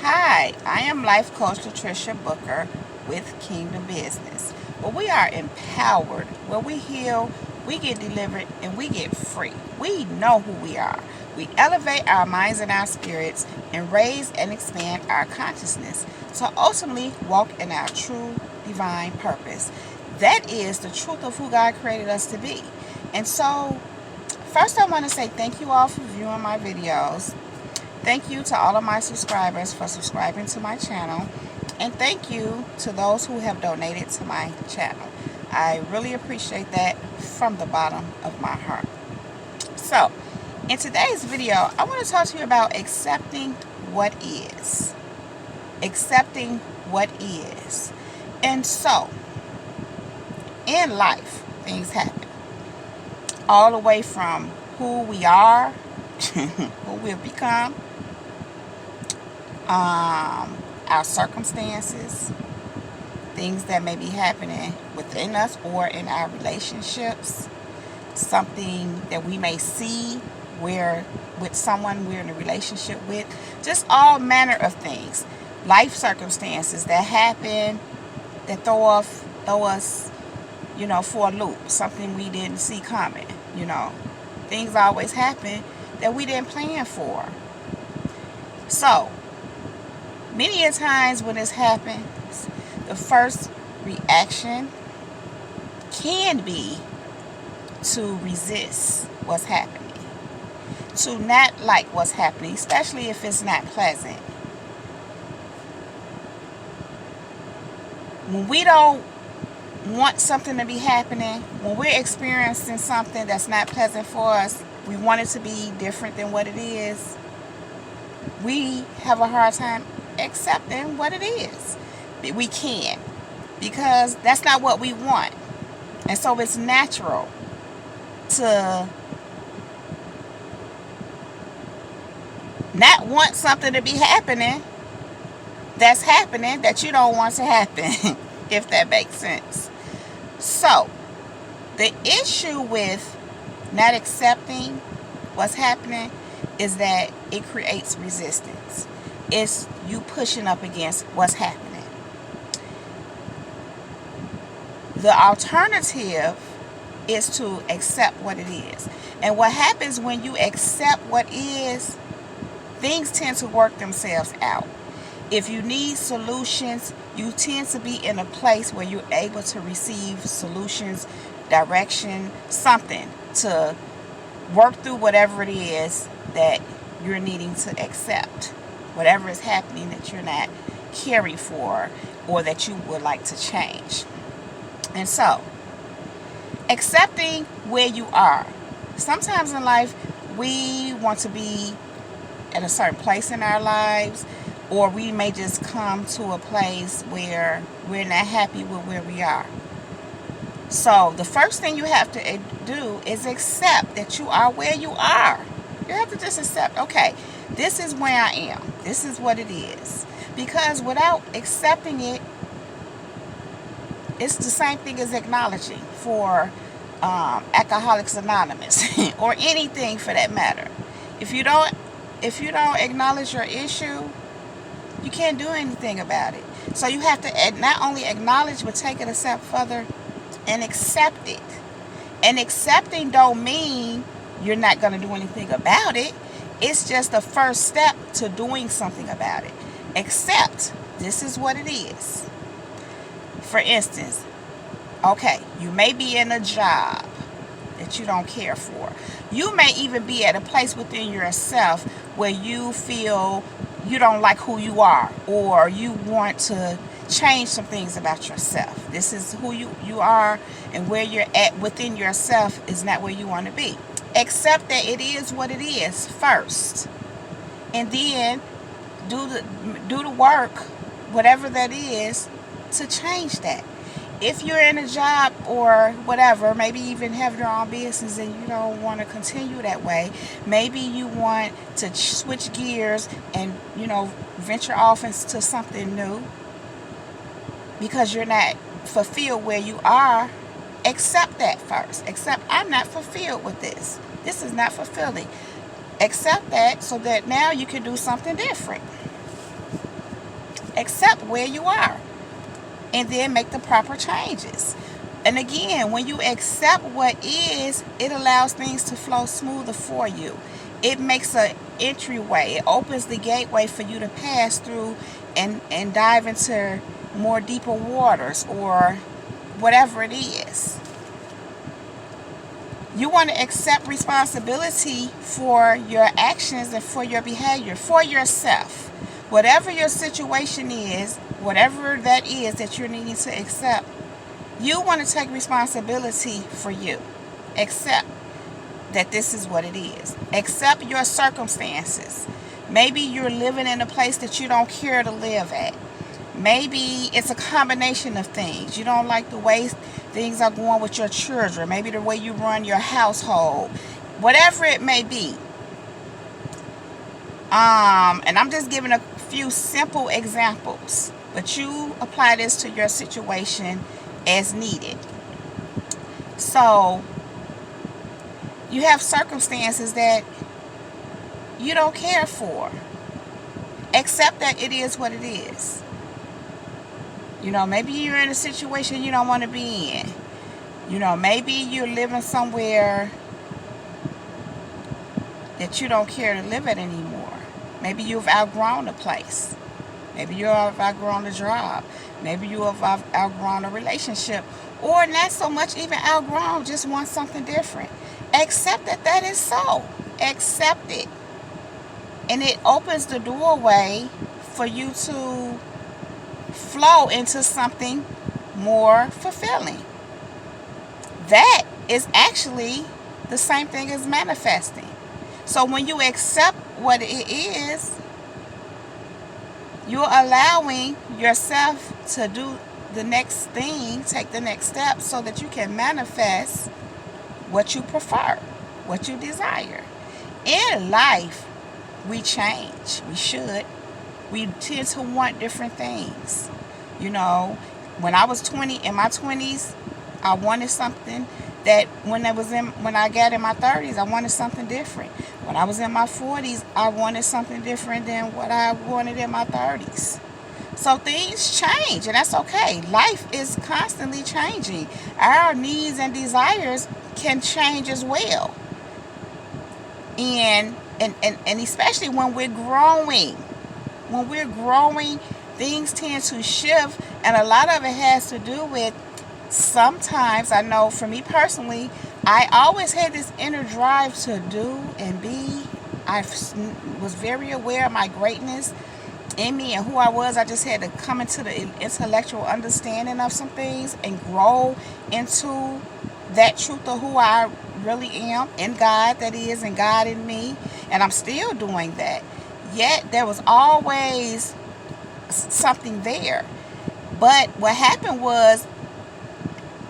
Hi, I am Life Coach Latricia Booker with Kingdom Business, where we are empowered, where we heal, we get delivered, and we get free. We know who we are. We elevate our minds and our spirits and raise and expand our consciousness to ultimately walk in our true divine purpose. That is the truth of who God created us to be. And so, first I want to say thank you all for viewing my videos. Thank you to all of my subscribers for subscribing to my channel. And thank you to those who have donated to my channel. I really appreciate that from the bottom of my heart. So, in today's video, I want to talk to you about accepting what is. Accepting what is. And so, in life, things happen. All the way from who we are, who we've become, our circumstances, things that may be happening within us or in our relationships, something that we may see where with someone we're in a relationship with, just all manner of things, life circumstances that happen that throw us, for a loop, something we didn't see coming. Things always happen that we didn't plan for. So, many a times when this happens, the first reaction can be to resist what's happening, to not like what's happening, especially if it's not pleasant. When we don't want something to be happening, when we're experiencing something that's not pleasant for us, we want it to be different than what it is, we have a hard time accepting what it is. We can, because that's not what we want. And so it's natural to not want something to be happening that's happening that you don't want to happen, if that makes sense. So, the issue with not accepting what's happening is that it creates resistance. It's you pushing up against what's happening. The alternative is to accept what it is. And what happens when you accept what is, things tend to work themselves out. If you need solutions, you tend to be in a place where you're able to receive solutions, direction, something to work through whatever it is that you're needing to accept. Whatever is happening that you're not caring for or that you would like to change. And so, accepting where you are. Sometimes in life, we want to be at a certain place in our lives, or we may just come to a place where we're not happy with where we are. So the first thing you have to do is accept that you are where you are. You have to just accept, okay, this is where I am. This is what it is. Because without accepting it, it's the same thing as acknowledging for Alcoholics Anonymous or anything for that matter. If you don't acknowledge your issue, you can't do anything about it. So you have to not only acknowledge, but take it a step further and accept it. And accepting don't mean you're not going to do anything about it. It's just the first step to doing something about it. Accept, this is what it is. For instance, okay, you may be in a job that you don't care for. You may even be at a place within yourself where you feel you don't like who you are, or you want to change some things about yourself. This is who you are, and where you're at within yourself is not where you want to be. Accept that it is what it is first, and then do the work, whatever that is, to change that. If you're in a job or whatever, maybe even have your own business and you don't want to continue that way, maybe you want to switch gears and, venture off into something new because you're not fulfilled where you are. Accept that first. Accept, I'm not fulfilled with this. This is not fulfilling. Accept that so that now you can do something different. Accept where you are and then make the proper changes. And again, when you accept what is, it allows things to flow smoother for you. It makes an entryway. It opens the gateway for you to pass through and dive into more deeper waters or whatever it is. You want to accept responsibility for your actions and for your behavior, for yourself. Whatever your situation is, whatever that is that you're needing to accept, you want to take responsibility for you. Accept that this is what it is. Accept your circumstances. Maybe you're living in a place that you don't care to live at. Maybe it's a combination of things. You don't like the way things are going with your children. Maybe the way you run your household. Whatever it may be. And I'm just giving a few simple examples. But you apply this to your situation as needed. So, you have circumstances that you don't care for. Accept that it is what it is. You know, maybe you're in a situation you don't want to be in. You know, maybe you're living somewhere that you don't care to live at anymore. Maybe you've outgrown a place. Maybe you have outgrown a job. Maybe you have outgrown a relationship. Or not so much even outgrown, just want something different. Accept that that is so. Accept it. And it opens the doorway for you to flow into something more fulfilling. That is actually the same thing as manifesting. So when you accept what it is, you're allowing yourself to do the next thing, take the next step so that you can manifest what you prefer, what you desire. In life, we change. We should. We tend to want different things. You know, when I was 20, in my 20s, I wanted something that when I got in my 30s, I wanted something different. When I was in my 40s, I wanted something different than what I wanted in my 30s. So things change, and that's okay. Life is constantly changing. Our needs and desires can change as well. And especially when we're growing. When we're growing, things tend to shift, and a lot of it has to do with, sometimes, I know for me personally, I always had this inner drive to do and be. I was very aware of my greatness in me and who I was. I just had to come into the intellectual understanding of some things and grow into that truth of who I really am in God, that is, and God in me. And I'm still doing that. Yet there was always something there. But what happened was,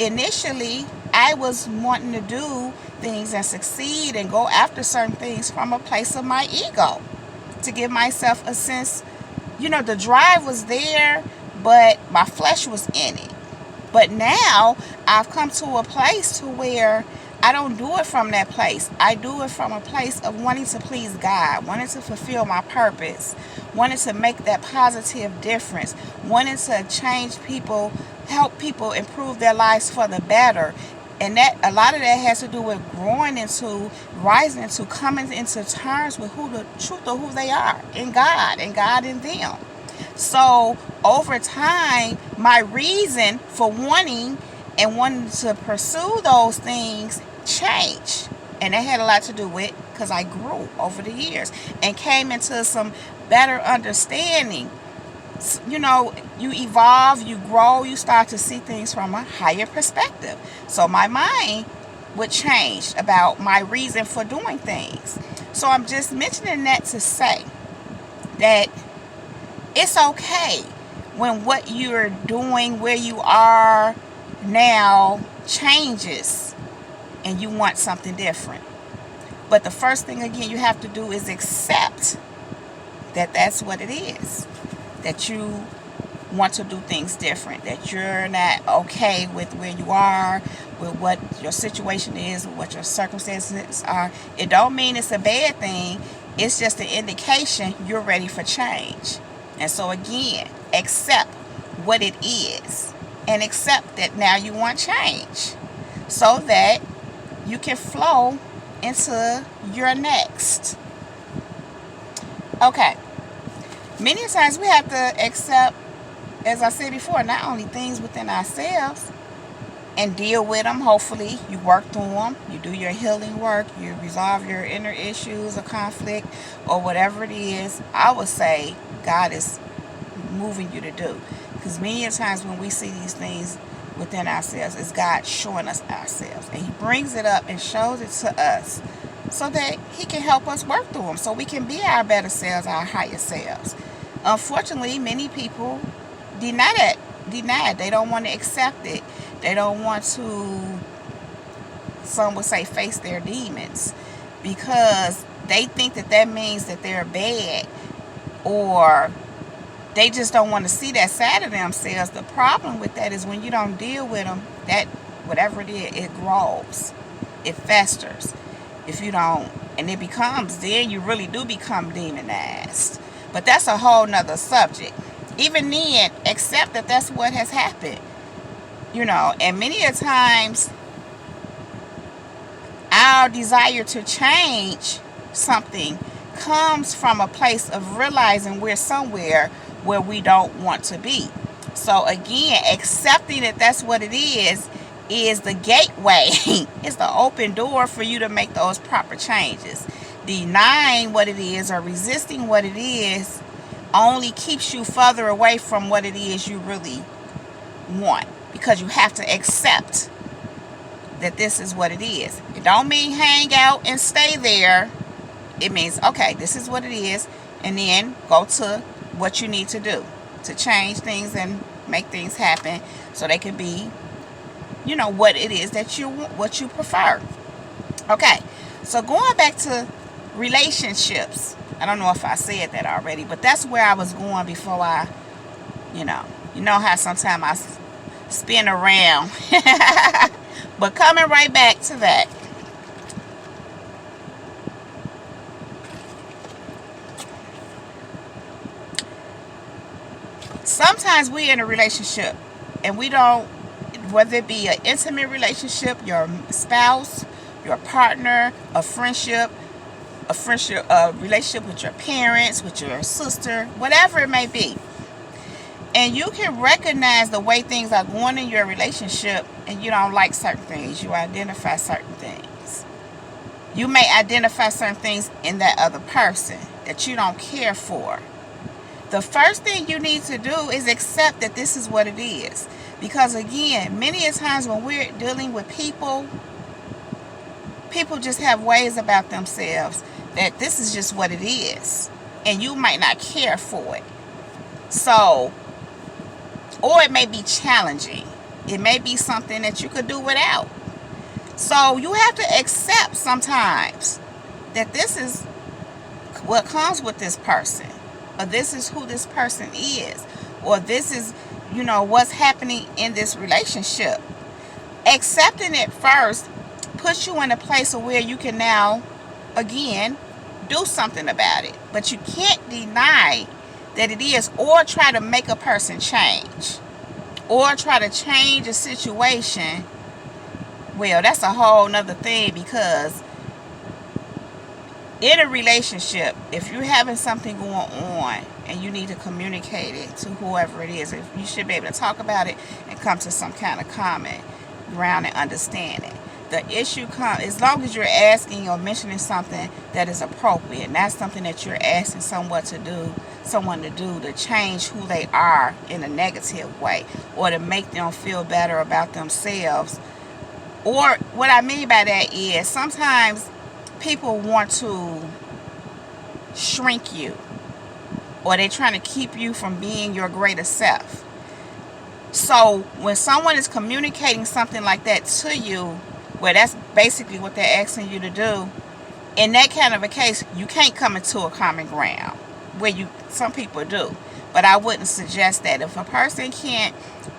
initially, I was wanting to do things and succeed and go after certain things from a place of my ego, to give myself a sense, you know, the drive was there, but my flesh was in it. But now I've come to a place to where I don't do it from that place. I do it from a place of wanting to please God, wanting to fulfill my purpose, wanting to make that positive difference, wanting to change people, help people improve their lives for the better. And that, a lot of that has to do with growing into, rising into, coming into terms with who the truth of who they are in God and God in them. So over time, my reason for wanting to pursue those things changed. And that had a lot to do with, because I grew over the years and came into some better understanding. You know, you evolve, you grow, you start to see things from a higher perspective. So my mind would change about my reason for doing things. So I'm just mentioning that to say that it's okay when what you're doing, where you are now, changes and you want something different. But the first thing, again, you have to do is accept that that's what it is. That you want to do things different. That you're not okay with where you are, with what your situation is, with what your circumstances are. It don't mean it's a bad thing. It's just an indication you're ready for change. And so again, accept what it is and accept that now you want change so that you can flow into your next. Okay. Many times we have to accept, as I said before, not only things within ourselves and deal with them. Hopefully you work through them, you do your healing work, you resolve your inner issues or conflict or whatever it is. I would say God is moving you to do, because many times when we see these things within ourselves, it's God showing us ourselves, and he brings it up and shows it to us so that he can help us work through them so we can be our better selves, our higher selves. Unfortunately, many people deny it. They don't want to accept it. They don't want to, some would say, face their demons, because they think that means that they're bad, or they just don't want to see that side of themselves. The problem with that is when you don't deal with them, that whatever it is, it grows, it festers. If you don't, and it becomes, then you really do become demonized. But that's a whole nother subject. Even then, accept that that's what has happened. And many a times our desire to change something comes from a place of realizing we're somewhere where we don't want to be. So again, accepting that that's what it is the gateway. It's the open door for you to make those proper changes. Denying what it is or resisting what it is only keeps you further away from what it is you really want, because you have to accept that this is what it is. It don't mean hang out and stay there. It means, okay, this is what it is, and then go to what you need to do to change things and make things happen so they can be, what it is that you want, what you prefer. Okay, so going back to relationships, I don't know if I said that already, but that's where I was going before I, you know how sometimes I spin around. But coming right back to that. Sometimes we're in a relationship and we don't, whether it be an intimate relationship, your spouse, your partner, a relationship with your parents, with your sister, whatever it may be. And you can recognize the way things are going in your relationship, and you don't like certain things. You identify certain things. You may identify certain things in that other person that you don't care for. The first thing you need to do is accept that this is what it is. Because again, many a times when we're dealing with people just have ways about themselves that this is just what it is. And you might not care for it. So, or it may be challenging. It may be something that you could do without. So you have to accept sometimes that this is what comes with this person, or this is who this person is, or this is, what's happening in this relationship. Accepting it first puts you in a place where you can now, again, do something about it. But you can't deny that it is, or try to make a person change, or try to change a situation. Well, that's a whole nother thing, because in a relationship, if you're having something going on and you need to communicate it to whoever it is, you should be able to talk about it and come to some kind of common ground and understanding. The issue comes as long as you're asking or mentioning something that is appropriate, not something that you're asking someone to do to change who they are in a negative way, or to make them feel better about themselves. Or what I mean by that is sometimes people want to shrink you, or they're trying to keep you from being your greater self. So when someone is communicating something like that to you, well, that's basically what they're asking you to do. In that kind of a case, you can't come into a common ground, where some people do. But I wouldn't suggest that. If a person can't,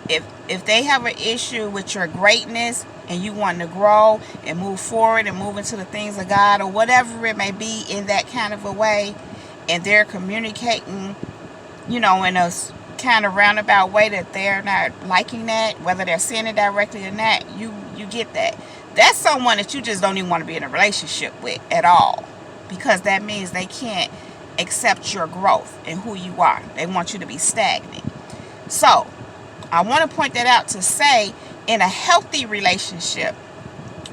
if they have an issue with your greatness and you want to grow and move forward and move into the things of God, or whatever it may be in that kind of a way, and they're communicating in a kind of roundabout way that they're not liking that, whether they're saying it directly or not, you get that. That's someone that you just don't even want to be in a relationship with at all, because that means they can't accept your growth and who you are. They want you to be stagnant. So I want to point that out to say, in a healthy relationship,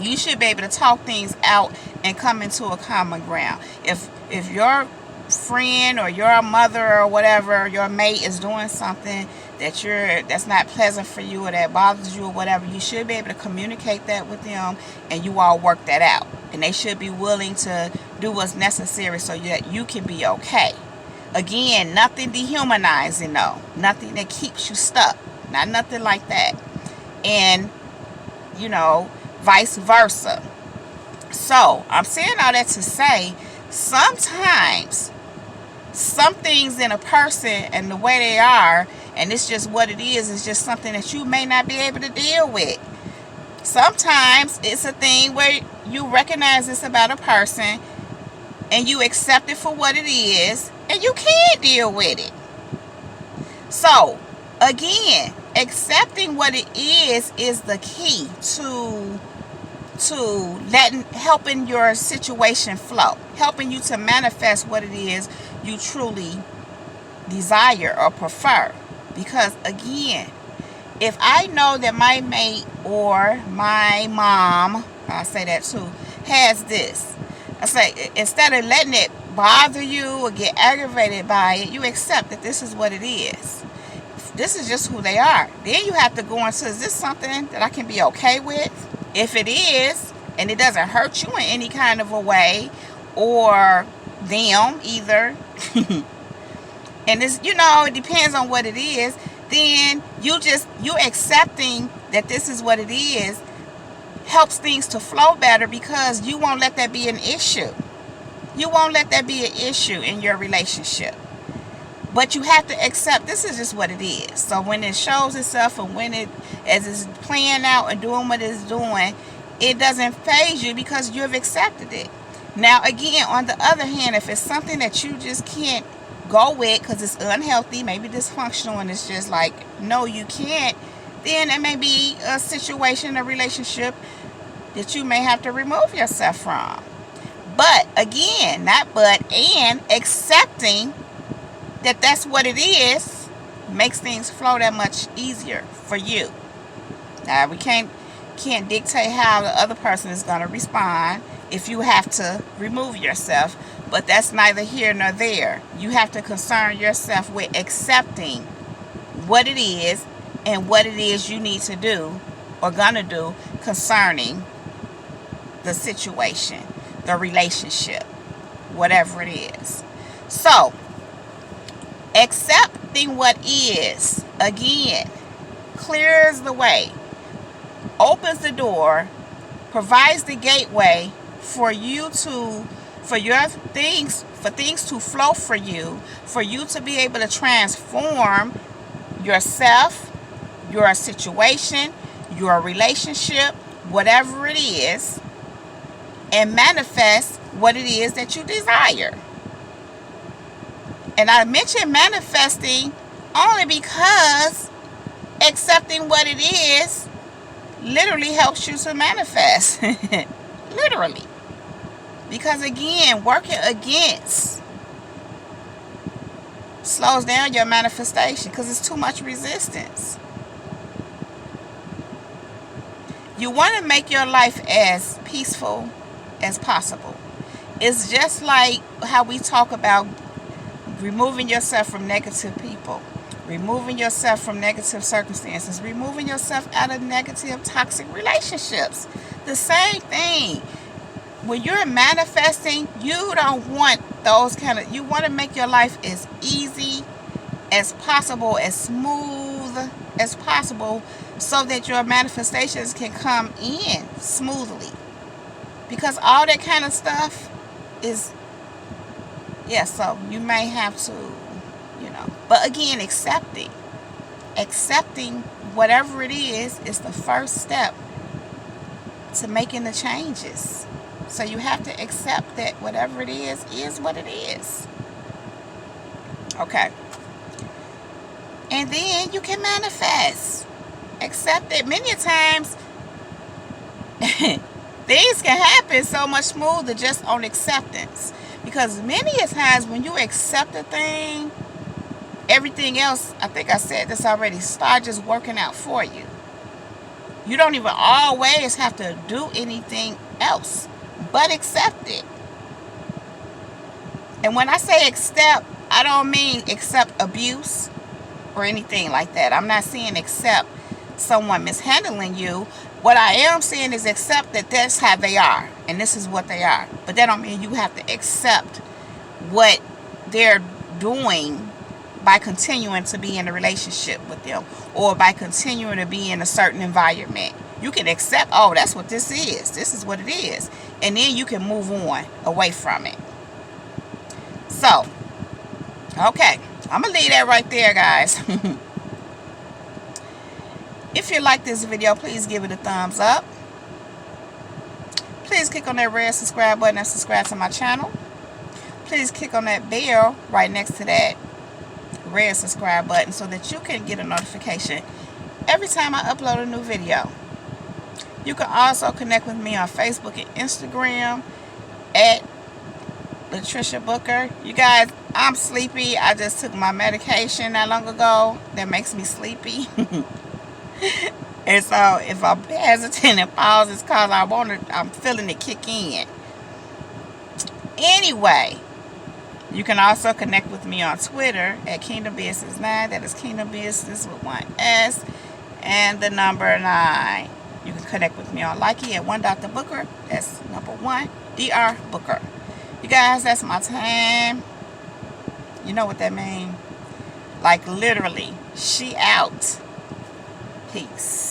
you should be able to talk things out and come into a common ground. If your friend or your mother or whatever, your mate is doing something that's not pleasant for you or that bothers you or whatever, you should be able to communicate that with them and you all work that out. And they should be willing to do what's necessary so that you can be okay. Again, nothing dehumanizing though. Nothing that keeps you stuck. Not nothing like that. And, vice versa. So, I'm saying all that to say, sometimes some things in a person and the way they are, and it's just what it is just something that you may not be able to deal with. Sometimes it's a thing where you recognize this about a person and you accept it for what it is and you can deal with it. So, again, accepting what it is the key to helping your situation flow, helping you to manifest what it is you truly desire or prefer. Because again, if I know that my mate or my mom, I say that too, has this, I say, instead of letting it bother you or get aggravated by it, you accept that this is what it is. This is just who they are. Then you have to go into, is this something that I can be okay with? If it is, and it doesn't hurt you in any kind of a way, or them either, and it's, it depends on what it is, then you accepting that this is what it is helps things to flow better, because you won't let that be an issue. You won't let that be an issue in your relationship. But you have to accept this is just what it is. So when it shows itself, and as it's playing out and doing what it's doing, it doesn't faze you because you have accepted it. Now, again, on the other hand, if it's something that you just can't go with because it's unhealthy, maybe dysfunctional, and it's just like, no, you can't, then it may be a situation, a relationship that you may have to remove yourself from. But again, and accepting that that's what it is makes things flow that much easier for you. Now, we can't dictate how the other person is going to respond if you have to remove yourself, but that's neither here nor there. You have to concern yourself with accepting what it is and what it is you need to do or gonna do concerning the situation, the relationship, whatever it is. So, accepting what is, again, clears the way, opens the door, provides the gateway for things to flow for you to be able to transform yourself, your situation, your relationship, whatever it is, and manifest what it is that you desire. And I mentioned manifesting only because accepting what it is literally helps you to manifest. Literally. Because again, working against slows down your manifestation because it's too much resistance. You want to make your life as peaceful as possible. It's just like how we talk about removing yourself from negative people, removing yourself from negative circumstances, removing yourself out of negative, toxic relationships. The same thing. When you're manifesting, you don't want you want to make your life as easy as possible, as smooth as possible, so that your manifestations can come in smoothly. Because all that kind of stuff is, so you may have to, but again, accepting whatever it is the first step to making the changes. So you have to accept that whatever it is what it is. Okay. And then you can manifest. Accept it. Many times, things can happen so much smoother just on acceptance. Because many times when you accept a thing, everything else, I think I said this already, start just working out for you. You don't even always have to do anything else but accept it. And when I say accept, I don't mean accept abuse or anything like that. I'm not saying accept someone mishandling you. What I am saying is accept that that's how they are and this is what they are. But that don't mean you have to accept what they're doing by continuing to be in a relationship with them or by continuing to be in a certain environment. You can accept, oh, that's what this is. This is what it is. And then you can move on away from it. So, okay. I'm going to leave that right there, guys. If you like this video, please give it a thumbs up. Please click on that red subscribe button and subscribe to my channel. Please click on that bell right next to that red subscribe button so that you can get a notification every time I upload a new video. You can also connect with me on Facebook and Instagram at Latricia Booker. You guys, I'm sleepy. I just took my medication not long ago that makes me sleepy. And so if I'm hesitant and pause, it's because I'm feeling it kick in. Anyway, you can also connect with me on Twitter at Kingdom Business 9. That is Kingdom Business with one S and the number 9. You can connect with me on Likey at 1 Dr. Booker. That's number 1 Dr. Booker. You guys, that's my time. You know what that means? Like literally, she out. Peace.